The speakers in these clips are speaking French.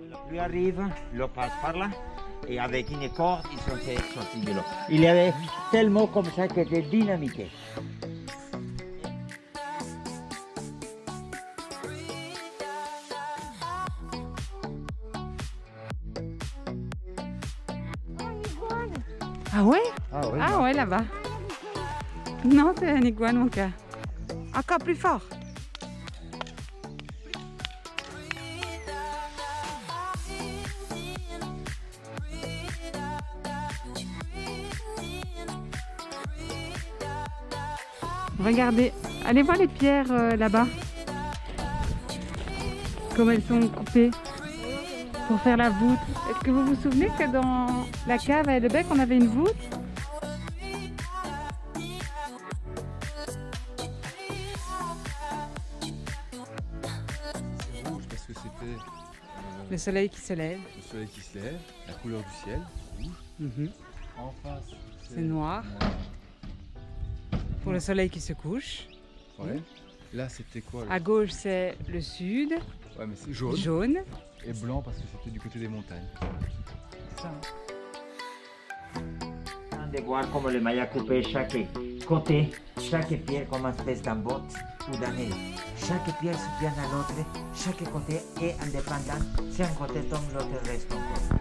La pluie arrive, l'eau passe par là, et avec une corde, ils sont fait sortir de l'eau. Il y avait tellement comme ça qui était dynamité. Ah ouais? Ah oui. Ah ouais, là-bas. Non, c'est un iguane, mon cœur. Encore plus fort. Regardez, allez voir les pierres là-bas. Comme elles sont coupées pour faire la voûte. Est-ce que vous vous souvenez que dans la cave à Hellebecq, on avait une voûte? C'est rouge parce que c'était Le soleil qui se lève. le soleil qui se lève, la couleur du ciel, rouge. En face, C'est noir. Pour le soleil qui se couche. Ouais. Là, c'était quoi À gauche, c'est le sud, Ouais, mais c'est jaune. jaune. Et blanc parce que c'était du côté des montagnes. De voir comment le Maya coupait chaque côté, chaque pierre comme une espèce d'embotte ou d'anneau. Chaque pierre se tient à l'autre, chaque côté est indépendant. Si un côté tombe, l'autre reste encore.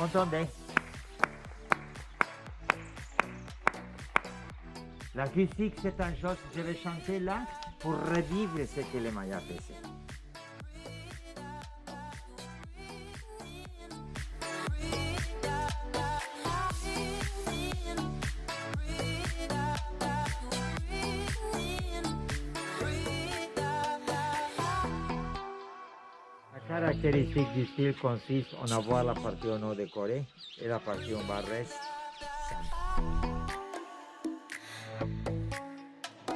Entendez? L'acoustique, c'est une chose que je vais chanter là pour revivre ce que les Mayas faisaient. La caractéristique du style consiste en avoir la partie au nord décorée et la partie en bas reste simple.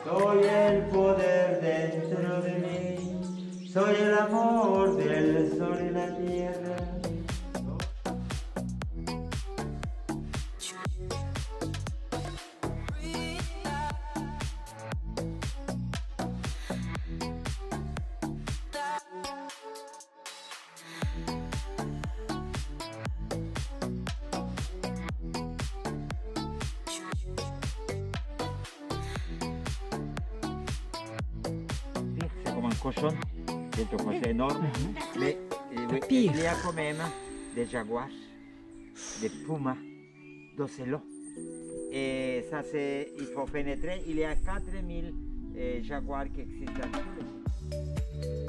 Soy el poder dentro de mí, soy el amor del sol y la tierra. C'est comme un cochon, quelquefois c'est énorme, mais il y a quand même des jaguars, des pumas, d'ocelots. Et ça, c'est, il faut pénétrer, il y a 4000 jaguars qui existent dans tout le monde.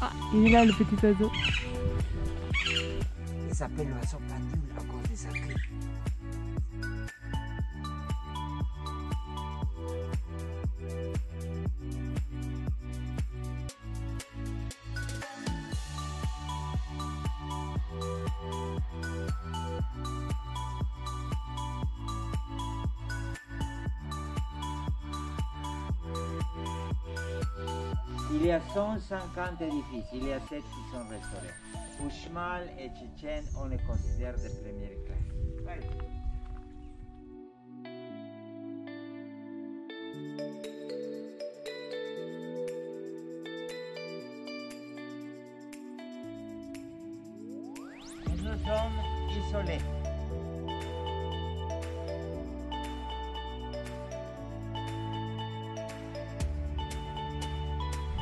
Ah, il est là, le petit oiseau. Il s'appelle l'oiseau pendule à cause de sa queue. Il y a 150 édifices, il y a 7 qui sont restaurés. Uxmal et Chichen, on les considère de première classe. Ouais. Nous sommes isolés.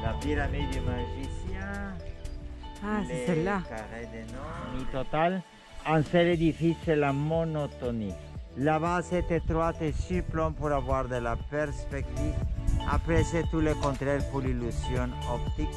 La pyramide du magicien. Ah, c'est les celle-là. carrés de Nord. Total, un seul édifice, c'est la monotonie. La base est étroite et surplombe pour avoir de la perspective. Après, c'est tout le contraire pour l'illusion optique.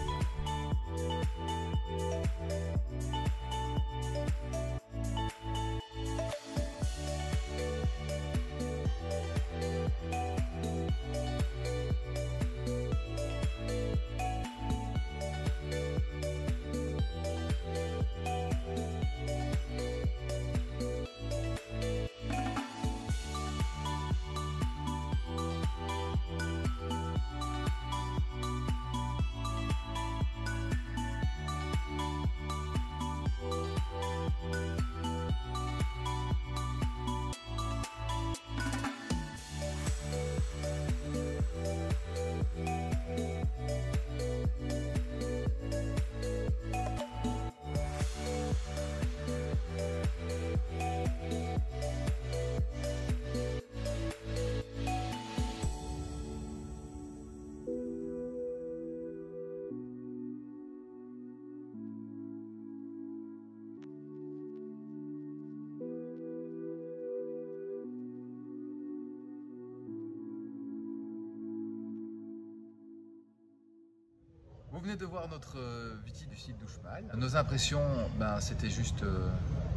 venez de voir notre visite du site d'Uxmal. Nos impressions, ben, c'était juste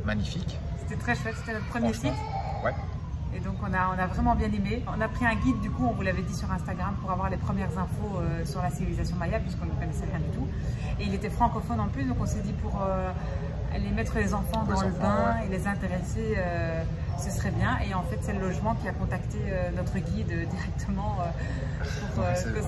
magnifique. C'était très chouette, c'était notre premier site. Ouais. Et donc on a vraiment bien aimé. On a pris un guide, du coup, on vous l'avait dit sur Instagram, pour avoir les premières infos sur la civilisation maya, puisqu'on ne connaissait rien du tout. Et il était francophone en plus, donc on s'est dit pour aller mettre les enfants dans le bain et les intéresser, ce serait bien. Et en fait, c'est le logement qui a contacté notre guide directement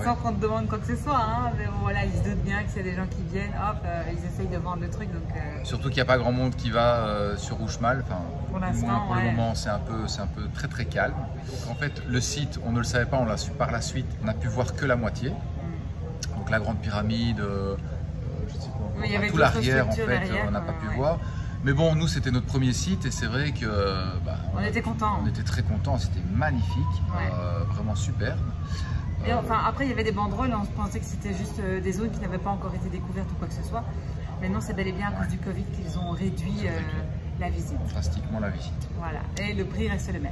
sans qu'on te demande quoi que ce soit. Hein. Mais bon, voilà, ils se doutent bien que s'il y a des gens qui viennent, hop, ils essayent de vendre le truc. Donc, surtout qu'il n'y a pas grand monde qui va sur Uxmal. Enfin, pour l'instant, pour le moment, c'est un peu très très calme. Donc, en fait, le site, on ne le savait pas, on l'a su par la suite. On a pu voir que la moitié. Donc la grande pyramide. Je sais pas, il y avait tout l'arrière en fait, derrière, on n'a pas pu voir. Mais bon, nous c'était notre premier site et c'est vrai que on était contents. On était très contents, c'était magnifique, vraiment superbe. Et enfin, après il y avait des banderoles, on pensait que c'était juste des zones qui n'avaient pas encore été découvertes ou quoi que ce soit. Mais non, c'est bel et bien à cause du Covid qu'ils ont réduit la visite. Drastiquement la visite. Voilà, et le prix reste le même.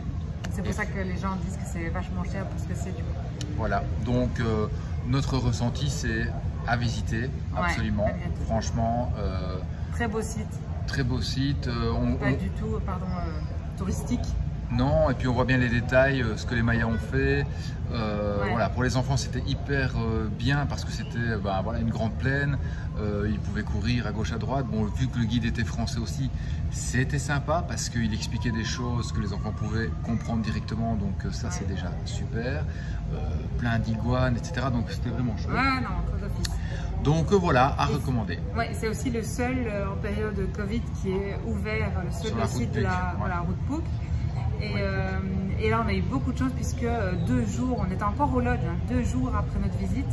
C'est pour ça que les gens disent que c'est vachement cher pour ce que c'est du coup. Voilà, donc notre ressenti c'est à visiter, absolument, franchement. Très beau site. Très beau site. Pas du tout, touristique. Non, et puis on voit bien les détails, ce que les Mayas ont fait. Voilà, pour les enfants c'était hyper bien parce que c'était voilà, une grande plaine, ils pouvaient courir à gauche à droite. Bon, vu que le guide était français aussi, c'était sympa parce qu'il expliquait des choses que les enfants pouvaient comprendre directement, donc ça c'est déjà super. Plein d'iguanes, etc. Donc c'était vraiment chouette. Ouais, non, très office. Donc voilà, à recommander. Oui, c'est aussi le seul en période de Covid qui est ouvert, le seul site de la route Pouc. Et là, on a eu beaucoup de chance puisque 2 jours, on était encore au lodge, 2 jours après notre visite.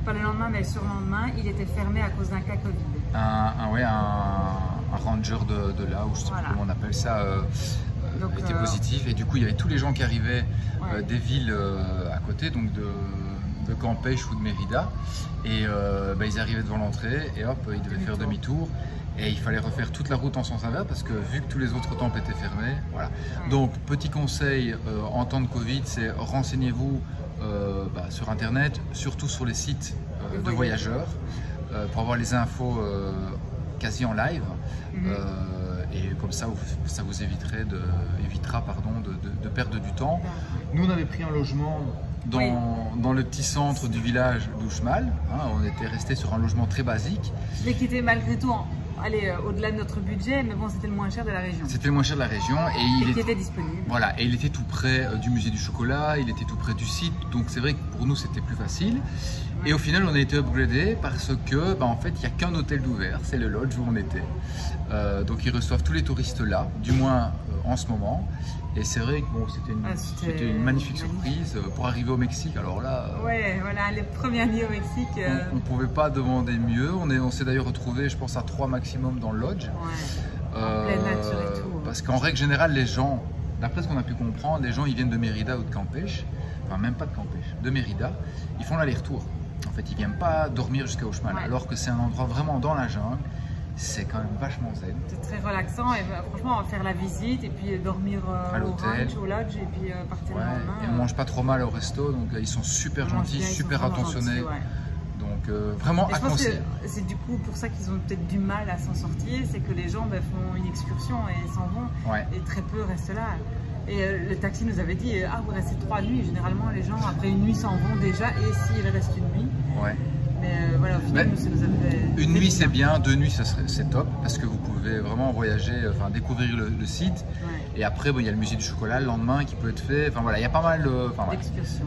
Pas le lendemain, mais le surlendemain, il était fermé à cause d'un cas Covid. Un ranger de là, ou je sais pas comment on appelle ça, était positif. Et du coup, il y avait tous les gens qui arrivaient des villes à côté, donc de Campeche ou de Mérida. Et ils arrivaient devant l'entrée et hop, ils devaient faire demi-tour. Et il fallait refaire toute la route en sens inverse parce que vu que tous les autres temples étaient fermés, voilà. Donc petit conseil en temps de Covid, c'est renseignez-vous sur internet, surtout sur les sites de voyageurs, pour avoir les infos quasi en live. Et comme ça vous évitera de perdre du temps. Nous on avait pris un logement dans le petit centre du village d'Uxmal. On était resté sur un logement très basique. Mais qui était malgré tout au-delà de notre budget, mais bon, c'était le moins cher de la région. C'était le moins cher de la région et qui était disponible. Voilà, et il était tout près du musée du chocolat, il était tout près du site, donc c'est vrai que pour nous c'était plus facile. Et au final, on a été upgradé parce que, en fait, il n'y a qu'un hôtel d'ouvert, c'est le lodge où on était. Donc ils reçoivent tous les touristes là, du moins en ce moment. Et c'est vrai que bon, c'était une magnifique surprise pour arriver au Mexique. Alors là, ouais, voilà, les premières nuits au Mexique. On ne pouvait pas demander mieux. On s'est d'ailleurs retrouvé, je pense, à 3 maximum dans le lodge. En pleine nature et tout. Parce qu'en règle générale, les gens, d'après ce qu'on a pu comprendre, les gens ils viennent de Mérida ou de Campeche, enfin même pas de Campeche, de Mérida, ils font l'aller-retour. En fait, ils viennent pas dormir jusqu'à Uxmal, alors que c'est un endroit vraiment dans la jungle. C'est quand même vachement zen. C'est très relaxant et franchement on va faire la visite et puis dormir à l'hôtel, au lodge et puis partir le lendemain. Et on mange pas trop mal au resto, donc ils sont super gentils, super attentionnés. Donc vraiment à conseiller. C'est du coup pour ça qu'ils ont peut-être du mal à s'en sortir, c'est que les gens font une excursion et s'en vont et très peu restent là. Et le taxi nous avait dit vous restez 3 nuits, généralement les gens après une nuit s'en vont déjà et s'il reste une nuit. Mais voilà, au final, ça nous avait... Une nuit c'est bien, 2 nuits c'est top parce que vous pouvez vraiment voyager, découvrir le site. Et après il y a le musée du chocolat le lendemain qui peut être fait. Enfin voilà, il y a pas mal d'excursions.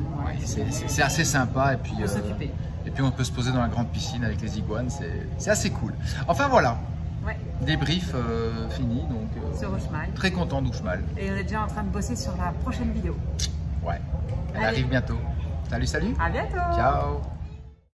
C'est assez sympa et puis on peut s'occuper. Et puis on peut se poser dans la grande piscine avec les iguanes, c'est assez cool. Enfin voilà. Débrief fini, donc sur Uxmal. Très content d'Uxmal. Et on est déjà en train de bosser sur la prochaine vidéo. Elle arrive bientôt. Salut. À bientôt. Ciao.